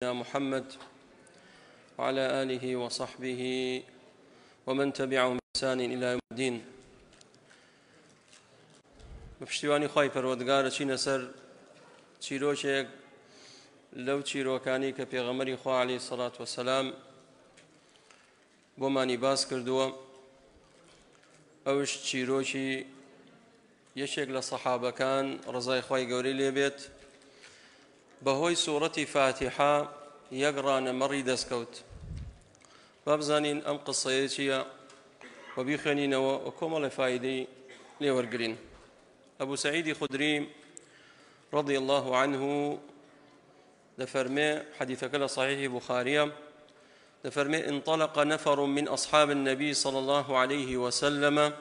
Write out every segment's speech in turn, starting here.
محمد وعلى آله وصحبه ومن تبعهم بإحسان إلى يوم الدين. بپشتیوانی خوای پەروەردگارە چینە سەر چیرۆکێک لەو چیرۆکانی کە پێغەمبەری خوا عەلەیهی سەڵات وەسەلام بۆمانی باس کردووە. ئەوش چیرۆکی یەکێک لە سەحابەکان ڕزای خوای گەورەی لێبێت بەهۆی سوورەتی فاتحە یەک ڕانەمەڕی دەستکەوت. با بزانین ئەم قسەیە چییە و بیخوێنینەوە و کۆمەڵی فایدەی لێوەرگرین. أبو سعيد خدري رضي الله عنه دفرمي حديث كلا صحيح بخاري دفرمي انطلق نفر من أصحاب النبي صلى الله عليه وسلم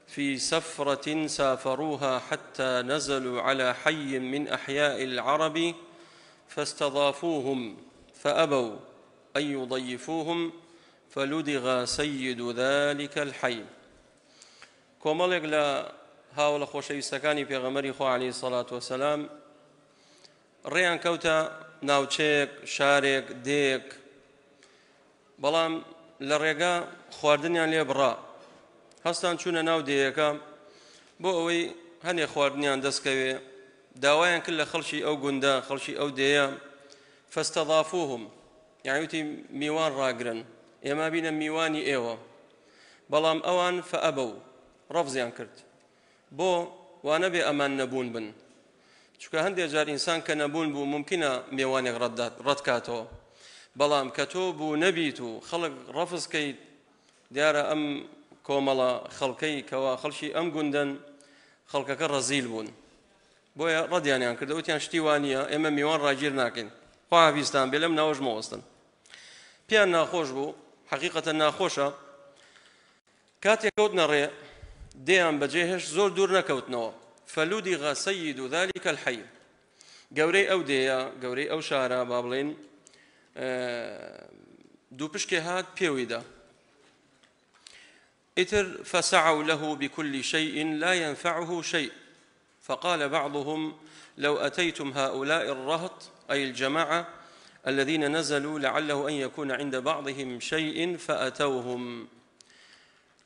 في سفرة سافروها حتى نزلوا على حي من أحياء العرب فاستضافوهم فأبوا أن يضيفوهم فلدغ سيد ذلك الحي. كومالك لا هاوڵە خۆشەویستەکانی پێغەمبەری خوا عەلەیهی سەڵات وەسەلام ڕێیان کەوتە ناوچەیەک شارێک دێک، بەڵام لە ڕێگا خواردنیان لێ بڕا. هەستان چوونە ناو دێیەکە بۆ ئەوەی هەنێ خواردنیان دەستکەوێ. داوایان کرد لە خەڵکی ئەو گوندە خەڵکی ئەو دێیە فەستەضافوهم، یعنی وتی میوان ڕاگرن، ئێمە بینە میوانی ئێوە. بەڵام ئەوان فەئەبەو، ڕەفزیان کرد بۆ وانە بێ ئەمان نەبوون بن، چونکە هەندێک جار ئینسان کە نەبوون بوو ممکنە میوانێک ڕەتکاتەوە، بەڵام کە تۆ بوو نەبیت و خەڵک ڕەفزکەیت دیارە ئەم کۆمەڵە خەڵکەی کەوا خەڵکی ئەم گوندن خەڵکەکە ڕەزیل بوون، بۆیە ڕەدیانیان کردە وتیان شتی وانە ئێمە میوان ڕاگیر ناکەین، خوا حەفیزتان بێ لەم ناوەش مەوەستن. پیان ناخۆش بوو، حەقیقەتەن ناخۆشە. کاتێک کەوتنە ڕێ دێیان بەجێهێش زۆر دوور نەکەوتنەوە. فەلودغ سەید ذلك الحي، گەورەی ئەو دێیە گەورەی ئەو شارە با بڵێن دوو پشکێ هات پێویدا. ئیتر فسعوا له بكل شيء لا ينفعه شيء فقال بعضهم لو أتيتم هؤلاء الرهط أي الجماعة الذين نزلوا لعله أن يكون عند بعضهم شيء فأتوهم.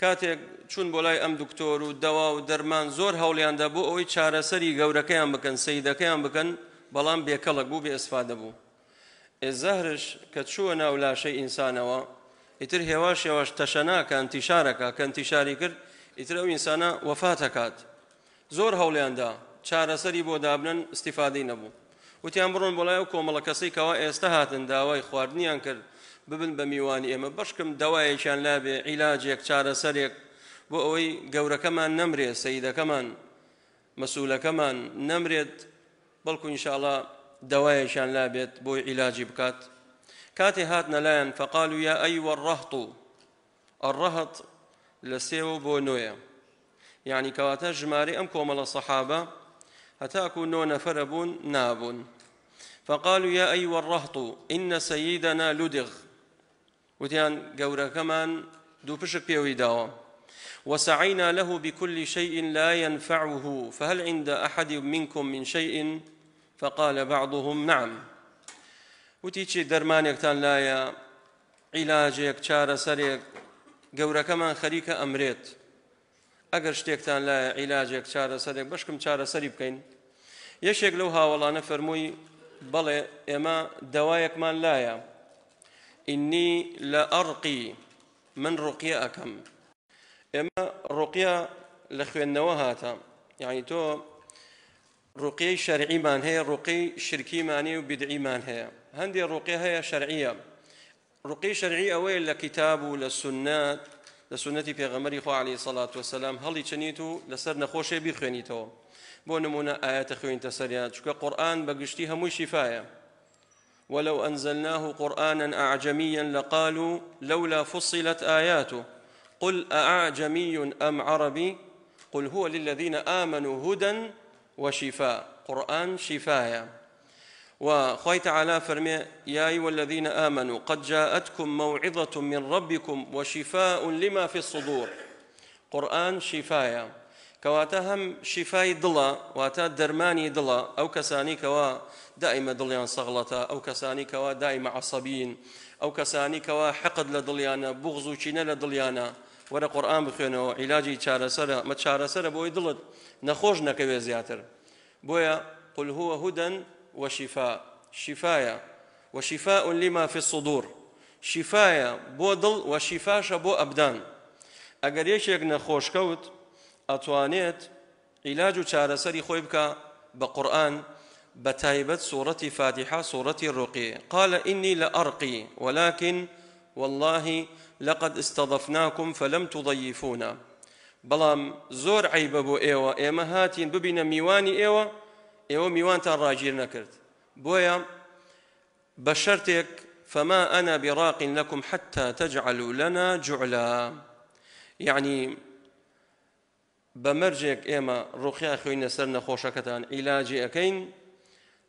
کاتێک چوون بۆ لای ئەم دکتۆر و دەوا و دەرمان زۆر هەوڵیاندا بۆ ئەوەی چارەسەری گەورەکەیان بکەن، سەیدەکەیان بکەن، بەڵام بێکەڵک بوو، بێ ئەسفادە بوو. ئێزەهرش کە چووە ناو لاشەی ئینسانەوە ئیتر هێواش هێواش تەشەناکە ئەنتیشارەکە، کە ئەنتیشاری کرد ئیتر ئەو ئینسانە وەفات ئەکات. زۆر هەوڵیاندا چارەسەری بۆ دابنن، ئیستیفادەی نەبوو. وتیان بڕۆن بۆ لای ئەو کۆمەڵە کەسەی کەوا ئێستا هاتن داوای خواردنیان کرد ببن بە میوانی ئێمە، بەشکم دەوایەکیان لابێ، عیلاجێک چارەسەرێک بۆ ئەوەی گەورەکەمان نەمرێت، سەیدەکەمان مەسوولەکەمان نەمرێت، بەڵکو ئینشاءڵڵا دەوایەکیان لابێت بۆی عیلاجی بکات. کاتێ هاتنە لایەن فەقالوا یا ئەیوە الرەهط، الرەهط لە سێوە بۆ نۆیە، یعنی کەواتە ژمارەی ئەم کۆمەڵە سەحابە هەتاکو 9 نەفەرە بوون نابوون. فقالوا يا أيها الرهط إن سيدنا لدغ، وتيان گەورەکەمان دوو پشک پێوی داوە. وسعينا له بكل شيء لا ينفعه فهل عند أحد منكم من شيء فقال بعضهم نعم. وتی چی دەرمانێکتان لایە، عیلاجێک چارەسەرێک، گەورەکەمان خەریکە ئەمرێت، ئەگەر شتێکتان لایە عیلاجێک چارەسەرێک بەشکم چارەسەری بکەین. یەکێک لەو هاوڵانە فەرمووی بەڵێ ئێمە دەوایەکمان لایە، ئینی لە ئەڕقی، من ڕوقیە ئەکەم. ئێمە ڕوقیە لە خوێندنەوە هاتە، یعنی تۆ ڕوقیەی شەرعیمان هەیە، ڕوقیی شرکیمانی و بیدعیمان هەیە. هەندێک ڕوقیە هەیە شەرعیە. ڕوقیی شەرعی ئەوەیە لە کتاب و لە سونەت، لە سونەتی پێغەمبەری خوا عەلەیهی سەڵات وەسەلام هەڵی چنیت و لەسەر نەخۆشێ بیخوێنیتەوە. بۆ نمونە ئاەتە خوێنتە سەریان، چونکە قورئان بەگشتی هەمووی شیفایە. ولو أنزلناه قرآنا أعجميا لقالوا لولا فصلت آياته قل أأعجمي أم عربي قل هو للذين آمنوا هدى وشفاء. قرآن شفايا. وخوي تعالى فرمي يا أيها الذين آمنوا قد جاءتكم موعظة من ربكم وشفاء لما في الصدور. قرآن شفايا. کەواتە هەم شیفای دڵە واتە دەرمانی دڵە ئەو کەسانی کەوا دائیمە دڵیان سەغڵەتە ئەو کەسانی کەوا دائیمە عەسەبین ئەو کەسانی کەوا حەقد لە دڵیانە بوغز و کینە لە دڵیانە وەرە قورئان بخوێنەوە عیلاجی چارەسەرە مە چارەسەرە بۆی دڵت نەخۆش نەکەوێ زیاتر بۆیە قل هو هدى وشفاء شفايا وشفاء لما في الصدور شفايا بۆ دڵ وشفاشە بۆ ئەبدان ئەگەر یەکێک نەخۆشکەوت ئەتوانێت عیلاج و چارەسەری خۆی بکە بە قورئان بتايبت سورة فاتحة سورة الرقية قال إني لأرقي ولكن والله لقد استضفناكم فلم تضيفونا بلام زور عيب بو إيوة إيما هاتين ببين ميواني إيوة ميوان تان راجير نكرت بويا بشرتك فما أنا براق لكم حتى تجعلوا لنا جعلا يعني بمرجك إيما رقيا خوين سرنا خوشكتان علاجي أكين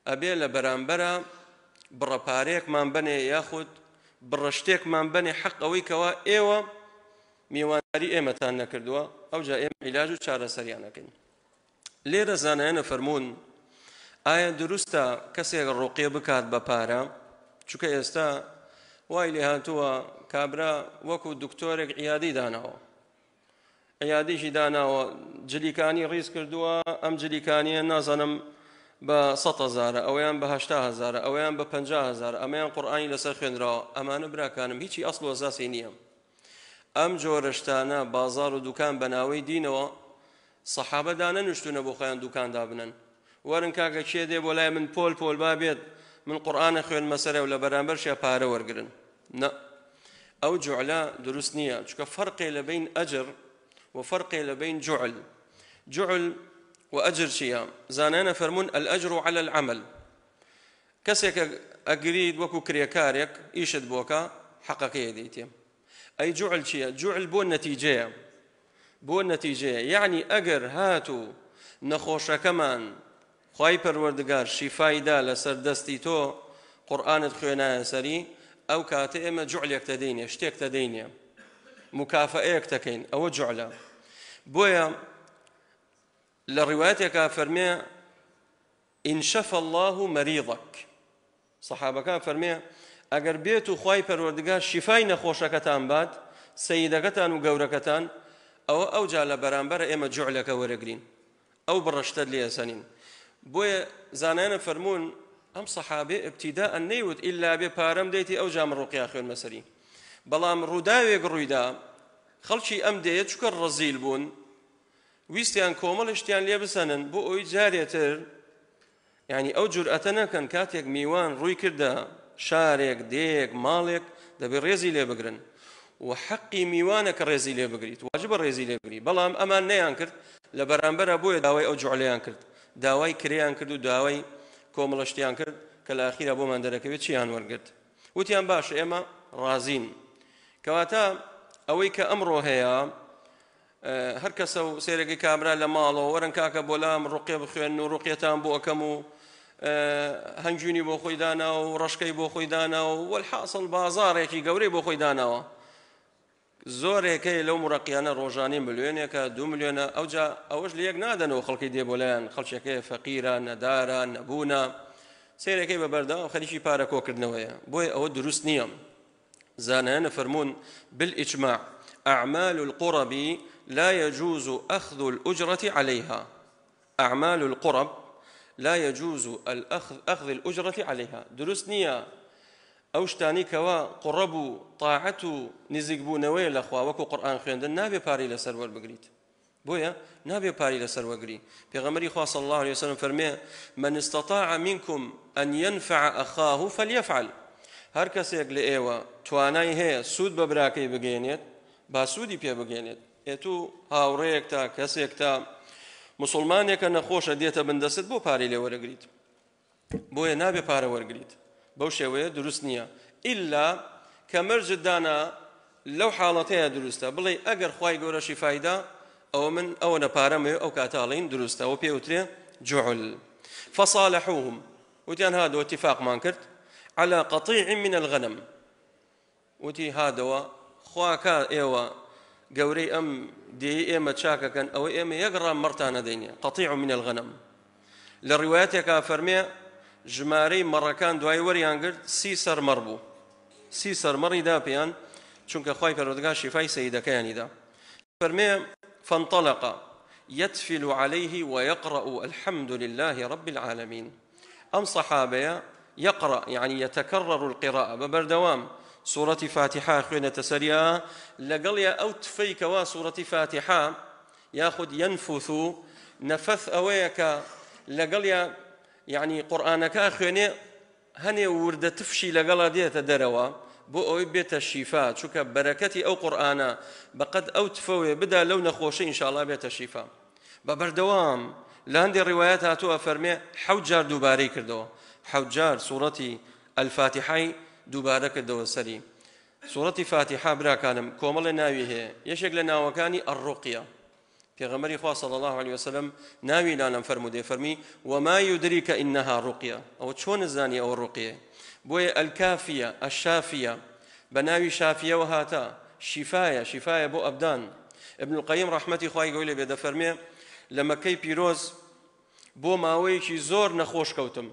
ئەبێ لە بەرامبەرە بڕەپارەیەکمان بنێ یاخود بڕەشتێکمان بنێ حەق ئەوەی کەوا ئێوە میوانداری ئێمەتان نەکردووە ئەوجا ئێمە عیلاج و چارەسەریان نەکەین لێرە زانایانە فەرموون ئایا دروستە کەسێک ڕوقیە بکات بە پارە چونکە ئێستا وای لێ هاتووە کابرا وەکو دکتۆرێک عیادی داناوە عیادیشی داناوە جلیکانی ڕیز کردووە ئەم جلیکانیە نازانم بە 100,000 ئەویان بە 80,000 ئەویان بە 50,000 ئەمەیان قورئانی لەسەر خوێنراوە ئەمانە براکانم هیچی ئەسڵ و ئەساسی نییە ئەم جۆرەشتانە بازار و دوکان بە ناوەی دینەوە سەحابە دانەنوشتونە بۆ خۆیان دوکان دابنن وەرن کاکە کێ دێ بۆ لای من پۆل با بێت من قورئانە خوێنمە سەرێ و لە بەرامبەرشیان پارە وەرگرن نە ئەو جوعلە دروست نییە چونکە فەرقێ لە بین ئەجر و فەرقێ لە بین جوعل وأجر شيئا زانانا فرمون الأجر على العمل كسيك أقريد وكو كريكاريك إيشد بوكا حققية ديتيم أي جعل شيئا جعل بو النتيجة يعني أقر هاتو نخوش كمان خواهي پروردگار شفاي دا لسر دستي تو قرآن خوينا سري أو كاتئ إما جعل يكتديني اشتيك تديني مكافأة يكتكين أو جعل بويا لروايتك فرمي إن شفى الله مريضك صحابة كان فرمي أجر بيتو خواي پروردگار شفاي نخوشكتان باد سيدكتان وقوركتان أو جال برانبر إما جعلك ورقرين أو برشتد لي سنين بوي زانانا فرمون أم صحابي ابتداء نيوت إلا ببارم ديتي أو جام الرقيا خير مسري بلام روداوي قرويدا خلشي أم ديت شكر رزيل بون ویستیان کۆمەڵشتیان لێ بسەنن بۆ ئەوی جارێتر یعنی ئەو جورئەتە نەکەن کاتێک میوان ڕووی کردە شارێک دێک ماڵێک دەبێ ڕێزی لێ بگرن و حەقی میوانە کە ڕێزی لێ بگریت واجبە ڕێزی لێ بگری بەڵام ئەمان نەیان کرد لە بەرامبەرە بۆیە داوای ئەو جوعلەیان کرد داوای کرێیان کرد و داوای کۆمەڵشتیان کرد کە لە ئاخیرا بۆمان دەرەکەوێت چیان وەرگرت وتیان باشە ئێمە ڕازین کەواتە ئەوەی کە ئەمڕۆ هەیە هەر کەسە و سێرەگەی کابرا لە ماڵەوە وەرن کاکە بۆ لام ڕوقیە بخوێن و ڕوقیەتان بۆ ئەەکەم و هەنجوونی بۆ خۆی داناوە و ڕەشکەی بۆ خۆی داناوە و وەلحاصڵ بازاڕێکی گەورەی بۆ خۆی داناوە زۆرێکەی لەو مڕەقیانە ڕۆژانەی ملیۆنێکە 2 ملیۆنە ئەوجا ئەوەش لە یەک نادەنەوە خەڵکی دێ بۆ لایەن خەڵکێکەیە فەقیرە نەدارە نەبوونە سێرەکەی بەبەردەوام خەریکی پارە کۆکردنەوەیە بۆیە ئەوە دروست نییە زانایانە فەرموون بالإجماع أعمال القرب لا يجوز أخذ الأجرة عليها أعمال القرب لا يجوز أخذ الأجرة عليها دروست نية أوشتاني كوا قربوا طاعته نزقبوا نويل أخوا وكو قرآن خويندن نابي باري لسر والبقريت بويا نابي باري لسر وقري بيغمري خواه صلى الله عليه وسلم فرميه من استطاع منكم أن ينفع أخاه فليفعل هر کەسێک لە ئێوە توانای هەیە سوود بە براکەی بگەێنێت با سوودی پێ بگەێنێت ئێتو هاوڕێیەک تا کەسێک تا مسلمانێکە نەخۆشە دێتە بندەست بۆ پارەی لێ وەرەگریت بۆیە نابێ پارە وەرگریت بەو شێوەیە دروست نییە ئیلا کە مەرجت دانا لەو حاڵەتەیە دروستە بڵێ ئەگەر خوای گەورە شیفایدا ئەوە من ئەوە نەپارەمێ ئەو کاتاڵین دروستە ئەوە پێوترێ جوعل فصالحوهم وتیان هادەوە اتفاقمان کرد على قطيع من الغنم وتي هادوا خواكا ايوا قوري أم دي إما تشاككن أو إما يقرأ مرتان دينيا قطيع من الغنم للرواياتك فرمي جماري مركان دواي وريان قرد سيسر مربو سيسر مريدا بيان چونك خواهي پروردگار شفاي سيدة كياني دا فرمي فانطلق يتفل عليه ويقرأ الحمد لله رب العالمين أم صحابة يقرأ يعني يتكرر القراءة ببردوام سورة فاتحة خوينة تسريا لقليا أو تفيك سورة فاتحة ياخد ينفث نفث أويك لقليا يعني قرآنك خوينة هني ورد تفشي لقلا ديت دروا بو بيت الشفاء شوك بركتي أو قرآنا بقد أو تفوي بدا لو نخوشي إن شاء الله بيت الشفاء ببردوام لهندي الروايات هاتوا فرمي حوجار دوباري كردو حوجار سورة الفاتحة دوباره كردو سري سورة فاتحة برا كانم كومل ناوي هي يشك لنا وكاني الرقية في غمر إخوة صلى الله عليه وسلم ناوي لا نفرمده فرمي وما يدريك إنها رقية أو شون الزانية أو الرقية بوي الكافية الشافية بناوي شافية وهاتا شفاية بو أبدان ابن القيم رحمتي خواه يقول لي بيدا فرمي لما كي بيروز بو ماويشي زور نخوش كوتم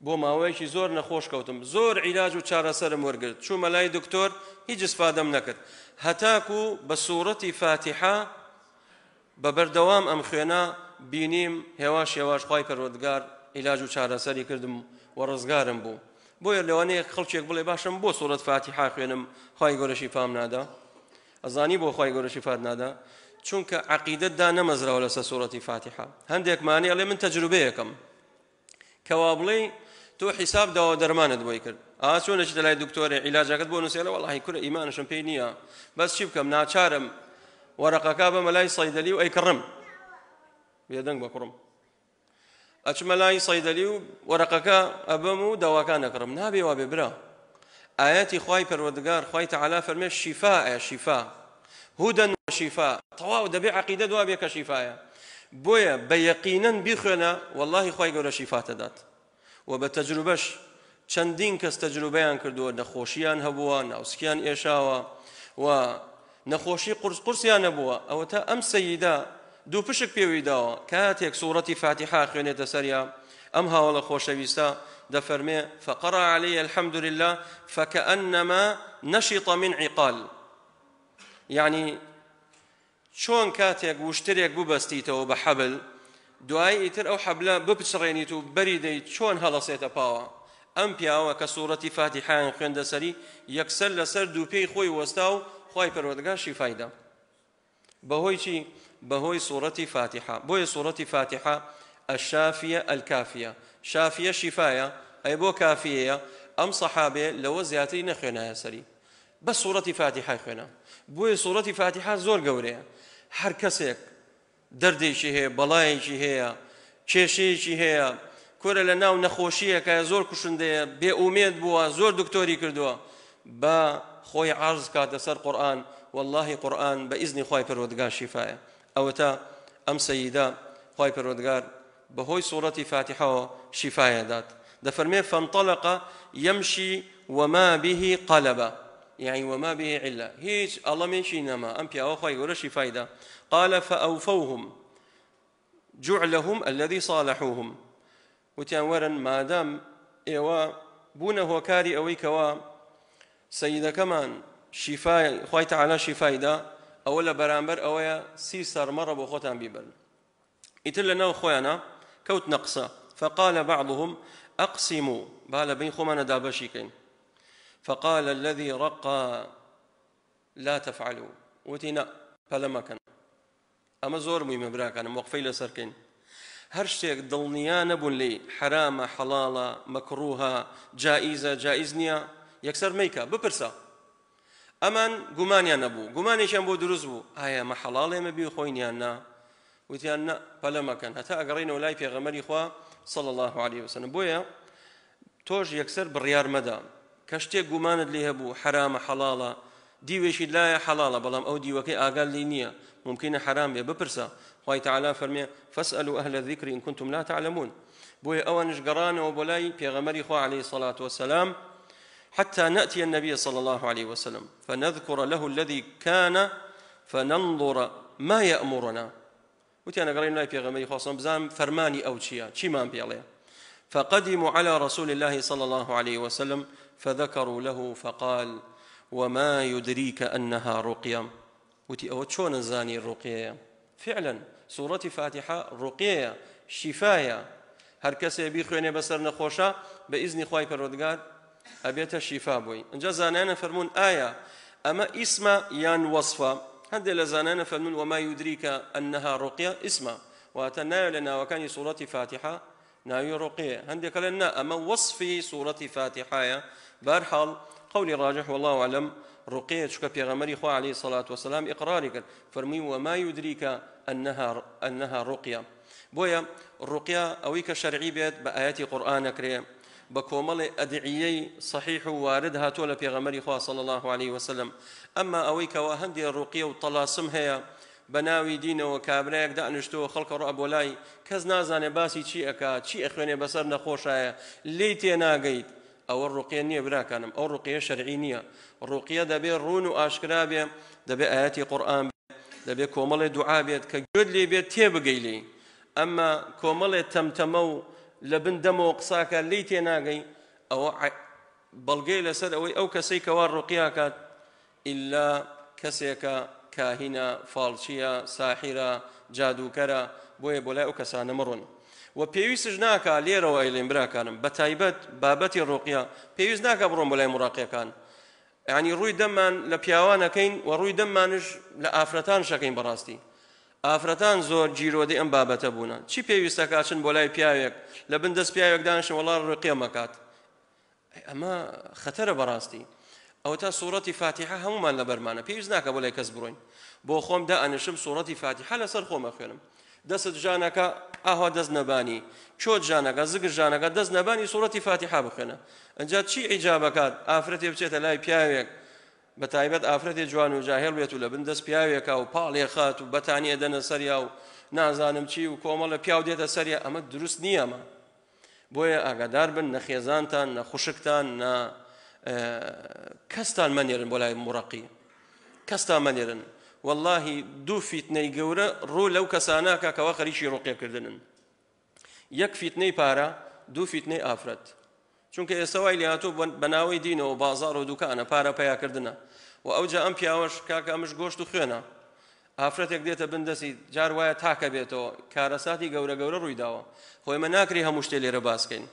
بۆ ماوەیەکی زۆر نەخۆش کەوتم زۆر عیلاج و چارەسەرم وەرگرت چوومە لای دکتۆر هیچ استفادەم نەکرد هەتاکو بە سوورەتی فاتحە بەبەردەوام ئەم خوێنە بینیم هێواش هێواش خوای پەروەردگار عیلاج و چارەسەری کردم و ڕزگارم بوو بۆیە لەوانەیە خەڵکێک بڵێ باشم بۆ سوورەت فاتحە خوێنم خوای گەورە شیفام نادا ئەزانی بۆ خوای گەورە شیفات نادا چونکە عەقیدەتدا نەمەزراوە لەسەر سوورەتی فاتحە هەندێکمانی ئەڵێ من تەجروبەیەکەم کەوا بڵێ تو حساب داوا درمانت بۆی کرد چۆنە چیتە لای دکتۆرێ عیلاجەکەت بۆ نووسێنە وەڵاهی کورە ئیمانشم پێی نییە بەس چی بکەم ناچارم وەرەقەکە بەمە لای سەیدەلی و ئەیکڕم بێدەنگ بە کوڕم ئەچمە لای سەیدەلی و وەرەقەکە ئەبەم و داواکان ئەکڕم نابێ وا بێ برا ئاەتی خوای پەروەردگار خوای تەعالا فەرمێ شیفاء شیفا هودەن وشیفا تەواو دەبێ عەقیدەت وا بێ کە شیفایە بۆیە بە یەقینەن بیخوێنە وەڵاهی خوای گەورە شیفاتە دات وبتجربەش چەندین کەس تەجروبەیان کردووە نەخۆشییان هەبووە ناوسکیان ئێشاوە و نەخۆشی قورسیان نەبووە ئەوە تا ئەم سەیدا دوو پشک پێوی داوە کاتێک سوورەتی فاتحە خوێنێتە سەریا ئەم هاوڵە خۆشەویستە دەفەرمێ فقرأ عليه الحمد لله فكأنما نشط من عقال يعني چۆن کاتێک وشترێک ببەستیتەوە بە حەبل دوای ئیتر ئەو حەبلە بپچڕێنیت و بەری دەیت چۆن هەڵەسێتە پاوە ئەم پیاوە کە سوورەتی فاتحەیان خوێندە سەری یەکسەر لەسەر دوو پێی خۆی وەستا و خوای پەروەردگار شیفایدا بەهۆی چی بەهۆی سوورەتی فاتحە بۆیە سوورەتی فاتحە الشافیە الکافیە شافیە شیفایە ئەی بۆ کافیەیە ئەم سەحابێ لەوە زیاتری نەخوێنایە سەری بەس سوورەتی فاتحە خوێنە بۆیە سوورەتی فاتحە زۆر گەورەیە هەر کەسێک دەردێکی هەیە بەڵایەکی هەیە کێشەیەکی هەیە کورە لە ناو نەخۆشیەکە زۆر کوشندەیە بێ ئومێد بووە زۆر دکتۆری کردووە بە خۆی عەرز کاتە سەر قورئان واللهی قورئان بە ئیزنی خوای پەروەردگار شیفایە ئەوە تا ئەم سەیدا خوای پەروەردگار بەهۆی سوورەتی فاتحەوە شیفایە دات دەفەرمێ فانطلق يمشي وما به قلبة يعني وما به علة هيج الله ماشي نما أم بيا أخوي ولا شي فايدة قال فأوفوهم جعلهم الذي صالحوهم وتنورا ما دام إيوا بونه وكاري أوي كوا سيدة كمان شفاء خوي تعالى شفايدة أولا برامبر أويا سيسر مرة بخوتان بيبل يتلنا أخوانا كوت نقصة فقال بعضهم أقسموا بالا بين خمنا دابشيكين فقال الذي رقى لا تفعلوا وتنا فلما كان أما زور مهم براك أنا موقفي لسركين هرشتك ضلنيا نبون لي حرام حلالة مكروها جائزة جائزنيا يكسر ميكا ببرسا أمان قمانيا نبو قماني شنبو دروز بو آية ما حلالة ما بيو خوينيانا وتيانا فلما كان هتا أقرينا ولاي في غمري إخوة صلى الله عليه وسلم بويا توج يكسر بالريار مدى كشتێک گومانت لێ هەبوو حرامە حەڵاڵە دیوێشی لایە حەڵاڵە بەڵام ئەو دیوەکەی ئاگال لێ نییە ممکنە حرام بێ بپرسە خوای تەعالا فەرمێ فاسألوا أهل الذكر إن كنتم لا تعلمون بۆیە ئەوانش گەڕانەوە بۆ لای پێغەمبەری خوا عليه الصلاة والسلام حتى نأتي النبي صلى الله عليه وسلم فنذكر له الذي كان فننظر ما يأمرنا وتيانا قرينا لا بيغمري خاصة بزام فرماني أو شي ما بياليه. فقدموا على رسول الله صلى الله عليه وسلم فذكروا له فقال وما يدريك أنها رقية. وتي أو شون زاني الرقية فعلا سورة فاتحة رقية شفاية هر کسی بیخوێنێ بەسەر نەخۆشە بە ئیزنی خوای پەروەردگار ئەبێتە شیفا بووی. اینجا زانایانە فەرموون ئایا ئەمە ئیسمە یان وەصفە؟ هەندێک لە زانایانە فەرموون وما يدريك أنها رقية ئیسمە واتە ناوێت لە ناوەکانی سوورەتی فاتحە ناوی ڕقیە. هەندێک لەن نا ئەمە وەصفی سوورەتی فاتحەیە. بەرحاڵ قولی ڕاجح والله أعلم رقية چکە پێغەمبەری خوا عليه الصلاة والسلام إقراری کرد فەرمووی وما يدريك أنها رقية. بۆیە ڕوقیا ئەوەی کە شەرعی بێت بە ئاەتی قورئان ئەکرێ بە کۆمەڵی ئەدعیەی صحیح و وارد هاتووە لە پێغەمبەری خوا صلی الله عليه وسلم. ئەمما ئەوەی کەوا هەندێک ڕوقیە و تەلاسم هەیە بە ناوی دینەوە کابرایەک دانیشتووە خەڵکە ڕۆ بۆ لای کەس نازانێ باسی چی ئەکات چی ئەخوێنێ بەسەر نەخۆشایە لێی تێناگەیت ئەوە ڕوقیە نییە براکانم. ئەو ڕوقیە شەرعی نییە. ڕوقیە دەبێت ڕون و ئاشکرا بێ دەبێت ئاەتی قورئان دەبێت کۆمەڵی دوعا بێت کە گوێت لێ بێت تێبگەی لێ. ئەمما کۆمەڵێ تەمتەمە و لە بن دەمەوە قساکە لی تێناگەی ئەوە بەڵگەی لەسەر ئەوەی ئەو کەسەی کەوا ڕوقیاکات ئیلا کەسێکە کاهینە فاڵچیە ساحیرە جادوکەرە بۆیە بۆ لای ئەو کەسانە مڕۆن. و پێویستش ناکە لێرەوە ئەیڵێن براکانم بە تایبەت بابەتی ڕوقیا پێویست ناکە بڕۆن بۆ لای مڕاقیەکان. یعنی ڕووی دەممان لە پیاوانەکەین و ڕووی دەممانش لە ئافرەتان شەکەین بەڕاستی. ئافرەتان زۆر جیرۆدەی ئەم بابەتە بوونە. چی پێویستە کاچن بۆ لای پیاوێک لە بن دەست پیاوێک دانیشن وەڵا ڕوقیە مەکات؟ ئەمە خەتەرە بەڕاستی. ئەو تا سوورەتی فاتحە هەمومان لە بەرمانە پێویست ناکە بۆ لای کەس بڕۆین. بۆ خۆم دائەنشم سوورەتی فاتحە لەسەر خۆمە خوێنم. دەست ژانەکە ئاوا دەست نەبانی چۆت ژانەکە زگر ژانەکە دەست نەبانی سوورەتی فاتحە بخوێنە. ئەنجا چی ئیجابەکات ئافرەتێ بچێتە لای پیاوێک بە تایبەت ئافرەتی جوان و جاهێڵ بێت و لە بن دەست پیاوێکە و پاڵێ خات و بەتانیە دەنە سەریا و نازانم چی و کۆمەڵە پیاو دێتە سەریا ئەمە دروست نییە. ئەمە بۆیە ئاگادار بن نە خێزانتان نە خوشکتان نە کەستان مەنێرن بۆ لای مڕەقی کەستان مەنێرن. واللهی دوو فیتنەی گەورە ڕوو لەو کەساناکە کەوا خەریکی ڕوقیەکردنن. یەک فیتنەی پارە دوو فیتنەی ئافرەت. چونکە ئێستا وای لێ هاتوو بە ناوەی دینەوە بازاڕ و دوکانە پارە پەیاکردنە و ئەوجا ئەم پیاوەش کاکە ئەمش گۆشت و خوێنە ئافرەتێک دێتە بندەسی جار وایە تاکە بێتەوە کارەساتی گەورە گەورە ڕووی داوە. خۆی مە ناکری هەموو شتێ لێرە باسکەین.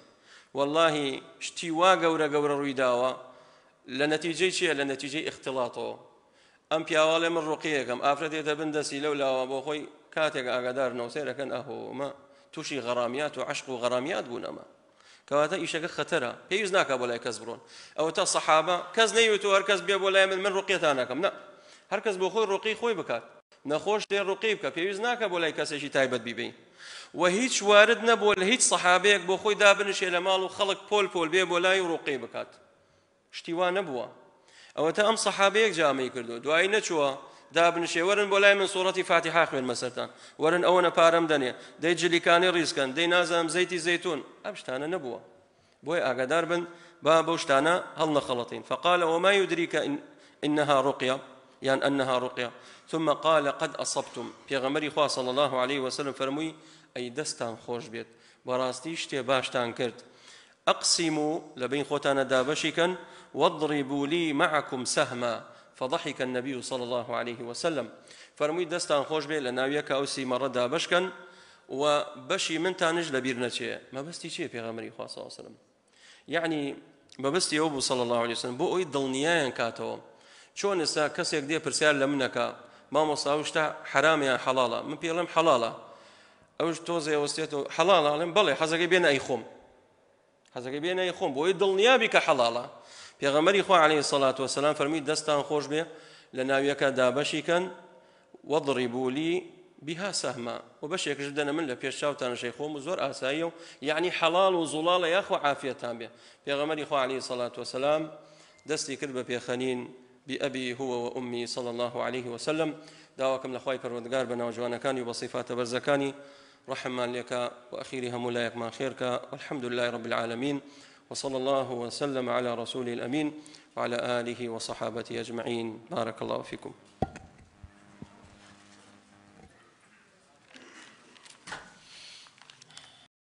واللهی شتی وا گەورە گەورە ڕووی داوە لە نەتیجەی چییە؟ لە نەتیجەی اختلاطەوە. ئەم پیاوەڵێ من ڕوقیەکەم ئافرەت دێتە بندەسی لەو لاوە بۆ خۆی کاتێک ئاگادار نەوسێرەکەن ئەهۆمە تووشی غەڕامیات و عەشق و غەڕامیات بوون. ئەمە کەواتە ئیشەکە خەتەرە پێویست ناکە بۆ لای کەس بڕۆن. ئەوە تا سەحابە کەس نەیوتوە هەر کەس بێ بۆ لای من ڕوقیەتان ناکەم. نە هەر کەس بۆ خۆی ڕوقی خۆی بکات نەخۆش دێ ڕوقی بکە پێویست ناکە بۆ لای کەسێکی تایبەت بیبین. و هیچ وارد نەبووە لە هیچ سەحابەیەک بۆ خۆی دابنشێ لە ماڵ و خەڵک پۆل پۆل بێ بۆ لای ڕوقی بکات. شتی وا نەبووە. ئەوە تا ئەم سەحابەیەک جامەی کردو دوایی نەچووە دابنشێ وەرن بۆ لای من سوورەتی فاتحە خوێنمە سەرتان وەرن ئەوەنە پارەم دەنێ دەی جلیکانی ڕیزکەن دەی نازانم زەیتی زەیتون ئەم شتانە نەبووە. بۆی ئاگادار بن با بەو شتانە هەڵ نەخەڵەتین. فقال وما يدريك إنها رقية يعني أنها رقية ثم قال قد أصبتم. پێغەمبەری خوا صلى الله عليه وسلم فەرمووی ئەی دەستان خۆش بێت بەڕاستی شتێ باشتان کرد. أقسموا لبين خوتانا دابشكا واضربوا لي معكم سهما. فضحك النبي صلى الله عليه وسلم. فرمووی دەستان خۆش بێت لە ناویەکە ئەو سیمەڕە دابشکەن و بەشی من تانش لەبیر نەچێ. مەبەستی چییە پێغەمبەری خوا صلى الله عليه وسلم؟ یعنی مەبەستی ئەو بوو صلى الله عليه وسلم بۆ ئەوی دڵنیایان کاتەوە. چۆن ئێستا کەسێک دێ پرسیار لە منەکە مامۆستا ئەو شتە حرامە یان حەڵاڵە؟ من پێڵێم حەڵاڵە. ئەوش تۆزێ وەستێتەوە حەڵاڵە ئەڵێم بەڵێ حەزەکەی بێنە ئەی خۆم حەزەکەی بێنە ئەی خۆم بۆ ئەوی دڵنیابی کە حەڵاڵە. پێغەمبەری خوا عليه الصلاة والسلام فەرمووی دەستان خۆش بێ لە ناویەکە دابەشیکەن واضربوا لي بها سهما و بەشێکش بدەنە من لە پێش چاوتانشەی خۆم و زۆر ئاساییە و یعنی حەڵاڵ و زوڵاڵە یاخوا عافیەتان بێ. پێغەمبەری خوا عليه الصلاة والسلام دەستی کرد بە پێخەنین بأبي هو وأمي صلى الله عليه وسلم. داواکەم لە خوای پەروەردگار بە ناوجوانەکانی و بە صیفاتە بەرزەکانی رحممان لێکە و ئەخیری هەموو لایەکمان خێرکە. والحمد لله رب العالمين وصلى الله وسلم على رسوله الأمين وعلى آله وصحابته أجمعين. بارك الله فيكم.